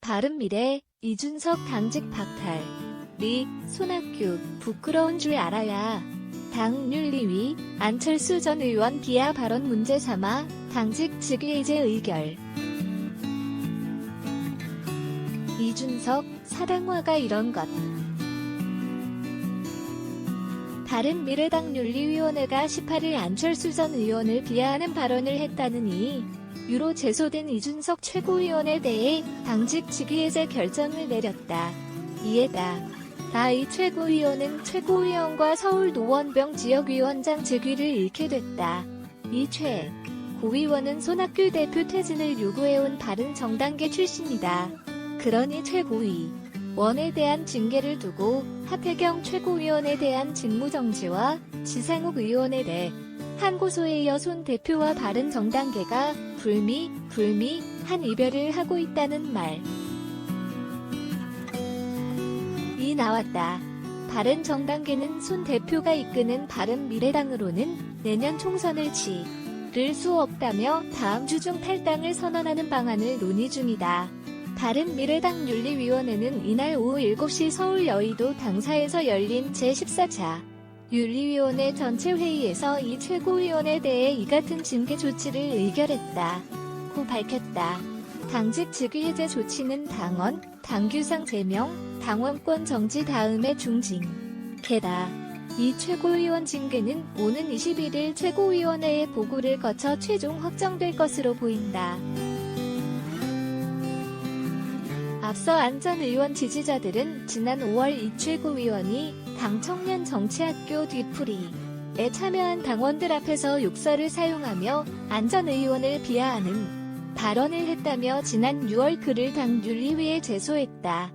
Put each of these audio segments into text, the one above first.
바른미래, 이준석 당직 박탈. 리, 손학규, 부끄러운 줄 알아야. 당 윤리위, 안철수 전 의원 비하 발언 문제 삼아 당직 즉위해제 의결. 이준석, 사당화가 이런 것. 바른미래당 윤리위원회가 18일 안철수 전 의원을 비하하는 발언을 했다는 이유로 제소된 이준석 최고위원에 대해 당직 즉위해제 결정을 내렸다. 이에 이 최고위원은 최고위원과 서울 노원병 지역위원장 직위를 잃게 됐다. 이 최 고위원은 손학규 대표 퇴진을 요구해온 바른정당계 출신이다. 그러니 최고위원에 대한 징계를 두고 하태경 최고위원에 대한 직무정지와 지상욱 의원에 대한 고소에 이어 손 대표와 바른정당계가 불미한 이별을 하고 있다는 말이 나왔다. 바른정당계는 손 대표가 이끄는 바른미래당으로는 내년 총선을 치를 수 없다며 다음 주 중 탈당을 선언하는 방안을 논의 중이다. 바른미래당 윤리위원회는 이날 오후 7시 서울 여의도 당사에서 열린 제14차 윤리위원회 전체 회의에서 이 최고위원에 대해 이 같은 징계 조치를 의결했다고 밝혔다. 당직 즉위해제 조치는 당원, 당규상 제명, 당원권 정지 다음에 중징계다. 이 최고위원 징계는 오는 21일 최고위원회의 보고를 거쳐 최종 확정될 것으로 보인다. 앞서 안 전 의원 지지자들은 지난 5월 이 최고위원이 당 청년 정치학교 뒤풀이에 참여한 당원들 앞에서 욕설을 사용하며 안 전 의원을 비하하는 발언을 했다며 지난 6월 그를 당 윤리위에 제소했다.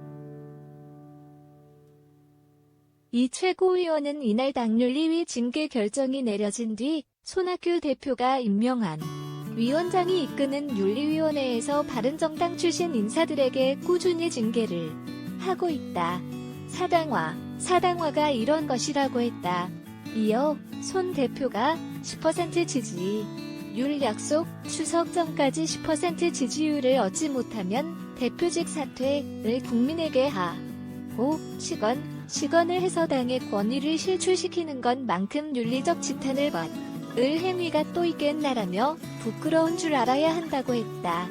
이 최고위원은 이날 당 윤리위 징계 결정이 내려진 뒤 손학규 대표가 임명한 위원장이 이끄는 윤리위원회에서 바른정당 출신 인사들에게 꾸준히 징계를 하고 있다. 사당화가 이런 것이라고 했다. 이어 손 대표가 10% 지지율 약속, 추석 전까지 10% 지지율을 얻지 못하면 대표직 사퇴를 국민에게 하고 시건을 해서 당의 권위를 실추시키는 것만큼 윤리적 지탄을 받을 행위가 또 있겠나라며 부끄러운 줄 알아야 한다고 했다.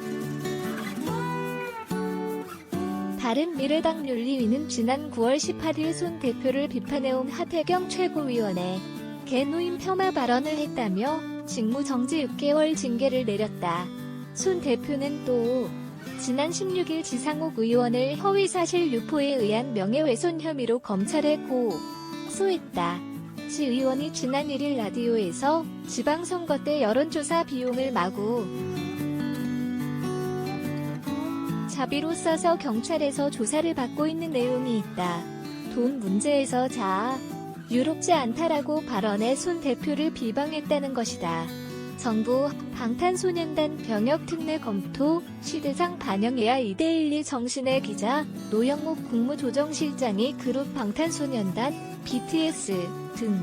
바른미래당 윤리위는 지난 9월 18일 손 대표를 비판해온 하태경 최고위원의 개노임 폄하 발언을 했다며 직무정지 6개월 징계를 내렸다. 손 대표는 또 지난 16일 지상욱 의원을 허위사실 유포에 의한 명예훼손 혐의로 검찰에 고소했다. 시 의원이 지난 1일 라디오에서 지방선거 때 여론조사 비용을 마구 자비로 써서 경찰에서 조사를 받고 있는 내용이 있다. 돈 문제에서 자유롭지 않다라고 발언해 손 대표를 비방했다는 것이다. 정부 방탄소년단 병역 특례 검토 시대상 반영해야 2대12 정신의 기자 노영욱 국무조정실장이 그룹 방탄소년단, BTS 등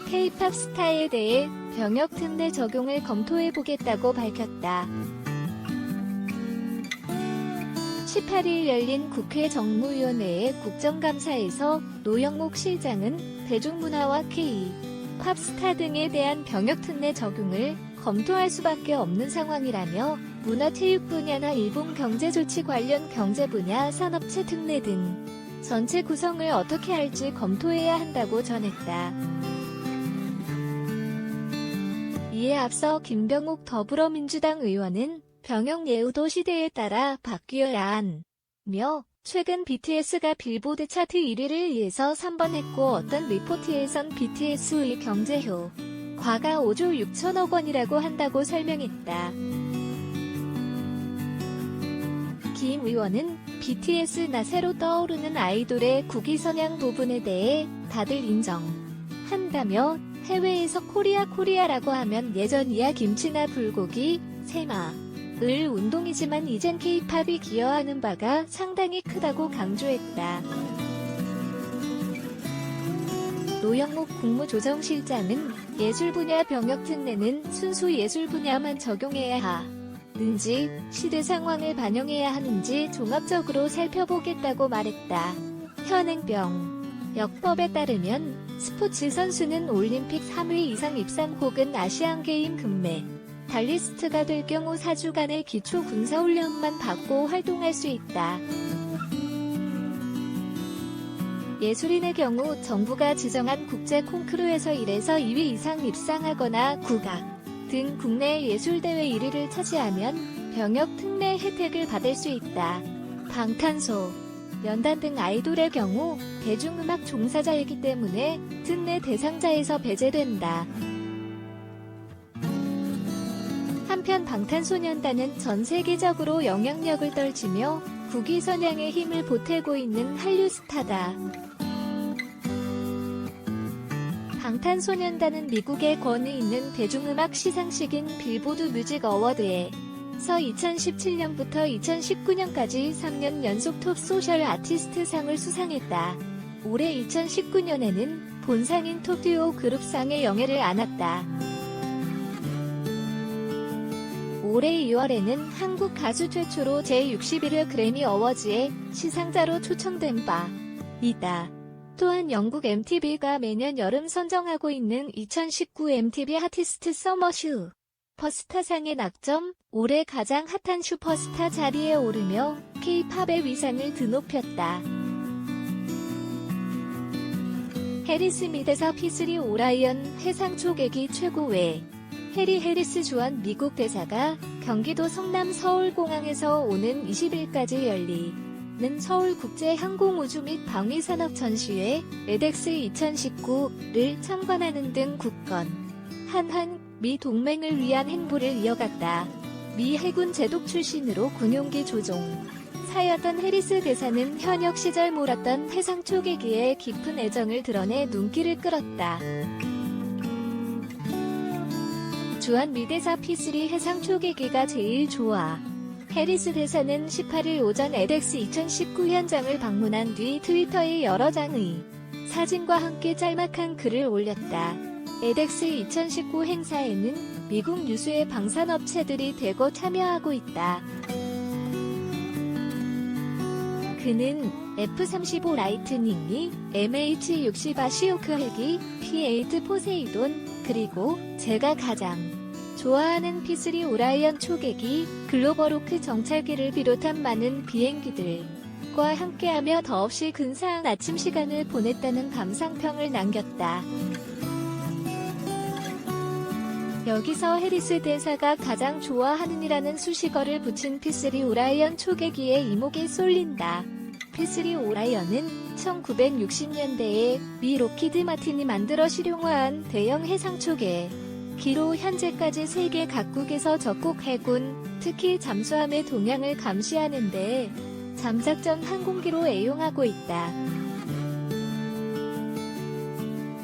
K-팝 스타에 대해 병역 특례 적용을 검토해보겠다고 밝혔다. 18일 열린 국회 정무위원회의 국정감사에서 노영욱 실장은 대중문화와 K-팝 스타 등에 대한 병역 특례 적용을 검토할 수밖에 없는 상황이라며 문화체육 분야나 일본 경제조치 관련 경제 분야 산업체 특례 등 전체 구성을 어떻게 할지 검토해야 한다고 전했다. 이에 앞서 김병욱 더불어민주당 의원은 병역 예우도 시대에 따라 바뀌어야 하며 최근 BTS가 빌보드 차트 1위를 2에서 3번 했고 어떤 리포트에선 BTS의 경제 효과가 5조 6천억 원이라고 한다고 설명했다. 김 의원은 BTS나 새로 떠오르는 아이돌의 국위선양 부분에 대해 다들 인정한다며 해외에서 코리아라고 하면 예전이야 김치나 불고기, 새마을 운동이지만 이젠 K-팝이 기여하는 바가 상당히 크다고 강조했다. 노영욱 국무조정실장은 예술 분야 병역 특례는 순수 예술 분야만 적용해야 는지 시대 상황을 반영해야 하는지 종합적으로 살펴보겠다고 말했다. 현행병 역법에 따르면 스포츠 선수는 올림픽 3회 이상 입상 혹은 아시안게임 금메 달리스트가 될 경우 4주간의 기초 군사훈련만 받고 활동할 수 있다. 예술인의 경우 정부가 지정한 국제 콩쿠르에서 1에서 2위 이상 입상하거나 국악 등 국내 예술대회 1위를 차지하면 병역 특례 혜택을 받을 수 있다. 방탄소, 연단 등 아이돌의 경우 대중음악 종사자이기 때문에 특례 대상자에서 배제된다. 한편 방탄소년단은 전 세계적으로 영향력을 떨치며 국위 선양의 힘을 보태고 있는 한류 스타다. 방탄소년단은 미국의 권위 있는 대중음악 시상식인 빌보드 뮤직 어워드에서 2017년부터 2019년까지 3년 연속 톱 소셜 아티스트 상을 수상했다. 올해 2019년에는 본상인 톱 듀오 그룹상의 영예를 안았다. 올해 2월에는 한국 가수 최초로 제61회 그래미 어워즈에 시상자로 초청된 바 있다. 또한 영국 MTV가 매년 여름 선정하고 있는 2019 MTV 아티스트 서머 슈퍼스타상의 낙점, 올해 가장 핫한 슈퍼스타 자리에 오르며 K-팝의 위상을 드높였다. 해리 스미드에서 P3 오라이언 해상 초계기 최고의 해리 해리스 주한 미국 대사가 경기도 성남 서울공항에서 오는 20일까지 열리는 서울국제항공우주 및 방위산업 전시회 에덱스 2019를 참관하는 등 국건, 한한, 미 동맹을 위한 행보를 이어갔다. 미 해군 제독 출신으로 군용기 조종사였던 해리스 대사는 현역 시절 몰았던 해상 초계기에 깊은 애정을 드러내 눈길을 끌었다. 주한 미 대사 P3 해상 초계기가 제일 좋아. 해리스 대사는 18일 오전 에덱스 2019 현장을 방문한 뒤 트위터에 여러 장의 사진과 함께 짤막한 글을 올렸다. 에덱스 2019 행사에는 미국 유수의 방산업체들이 대거 참여하고 있다. 그는 F-35 라이트닝이, MH-60 아시오크 헬기, P-8 포세이돈, 그리고 제가 가장 좋아하는 P3 오라이언 초계기, 글로벌 호크 정찰기를 비롯한 많은 비행기들과 함께하며 더없이 근사한 아침 시간을 보냈다는 감상평을 남겼다. 여기서 해리스 대사가 가장 좋아하는이라는 수식어를 붙인 P3 오라이언 초계기에 이목이 쏠린다. P3 오라이언은 1960년대에 미 로키드 마틴이 만들어 실용화한 대형 해상 초계기로 현재까지 세계 각국에서 적국 해군, 특히 잠수함의 동향을 감시하는 데 잠작전 항공기로 애용하고 있다.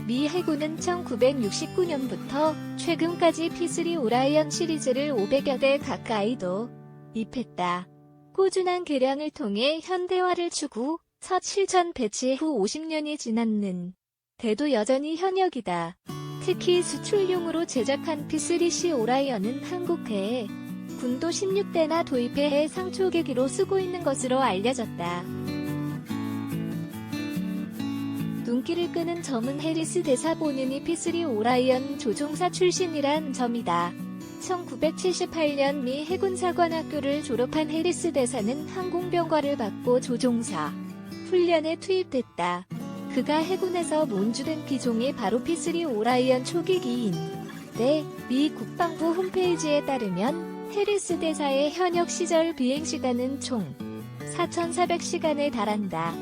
미 해군은 1969년부터 최근까지 P3 오라이언 시리즈를 500여 대 가까이도 입했다. 꾸준한 개량을 통해 현대화를 추구, 첫 실전 배치 후 50년이 지났는데도 여전히 현역이다. 특히 수출용으로 제작한 P3C 오라이언은 한국해에 군도 16대나 도입해 해상 초계기로 쓰고 있는 것으로 알려졌다. 눈길을 끄는 점은 해리스 대사 본인이 P3 오라이언 조종사 출신이란 점이다. 1978년 미 해군사관학교를 졸업한 해리스 대사는 항공병과를 받고 조종사 훈련에 투입됐다. 그가 해군에서 몬주된 기종이 바로 P3 오라이언 초계기인데 미 국방부 홈페이지에 따르면 해리스 대사의 현역 시절 비행시간은 총 4,400시간에 달한다.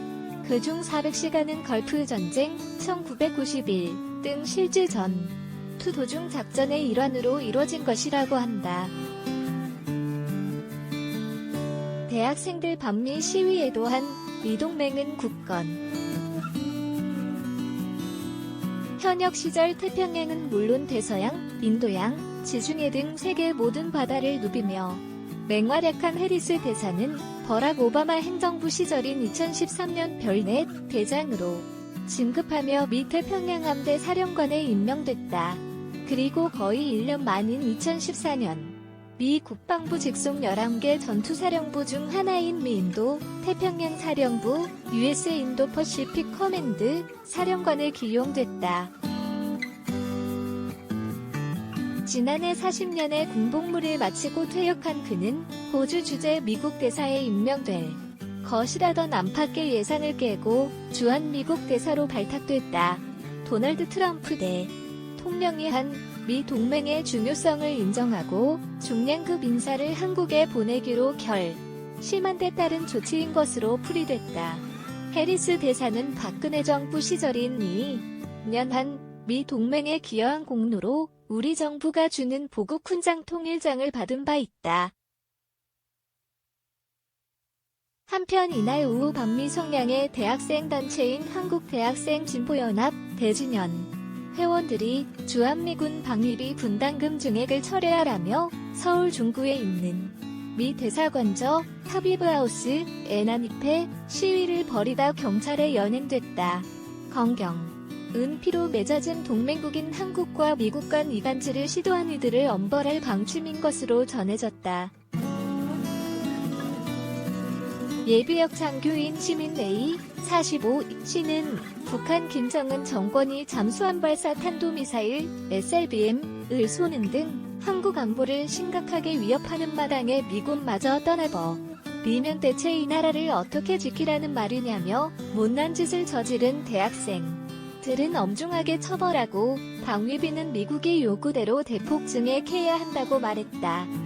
그중 400시간은 걸프 전쟁, 1991 등 실제 전투 도중 작전의 일환으로 이뤄진 것이라고 한다. 대학생들 반미 시위에도 한 미 동맹은 국건. 현역 시절 태평양은 물론 대서양, 인도양, 지중해 등 세계 모든 바다를 누비며 맹활약한 해리스 대사는 버락 오바마 행정부 시절인 2013년 별넷 대장으로 진급하며 미 태평양 함대 사령관에 임명됐다. 그리고 거의 1년 만인 2014년 미 국방부 직속 11개 전투사령부 중 하나인 미인도 태평양 사령부 US 인도 퍼시픽 커맨드 사령관을 기용됐다. 지난해 40년의 군복무를 마치고 퇴역한 그는 호주 주재 미국 대사에 임명될 것이라던 안팎의 예상을 깨고 주한 미국 대사로 발탁됐다. 도널드 트럼프 대통령이 한 미 동맹의 중요성을 인정하고 중량급 인사를 한국에 보내기로 결심한 데 따른 조치인 것으로 풀이됐다. 해리스 대사는 박근혜 정부 시절인 2년 한 미 동맹에 기여한 공로로 우리 정부가 주는 보국 훈장 통일장을 받은 바 있다. 한편 이날 오후 반미 성향의 대학생 단체인 한국대학생 진보연합 대주년 회원들이 주한미군 방위비 분담금 증액을 철회하라며 서울 중구에 있는 미 대사관저 타비브하우스에 난입해 시위를 벌이다 경찰에 연행됐다. 건경 피로 맺어진 동맹국인 한국과 미국 간 이간질을 시도한 이들을 엄벌할 방침인 것으로 전해졌다. 예비역 장교인 시민 A, 45씨는 북한 김정은 정권이 잠수함 발사 탄도미사일 SLBM을 쏘는 등 한국 안보를 심각하게 위협하는 마당에 미군마저 떠나버리면 대체 이 나라를 어떻게 지키라는 말이냐며 못난 짓을 저지른 대학생들은 엄중하게 처벌하고 방위비는 미국의 요구대로 대폭 증액해야 한다고 말했다.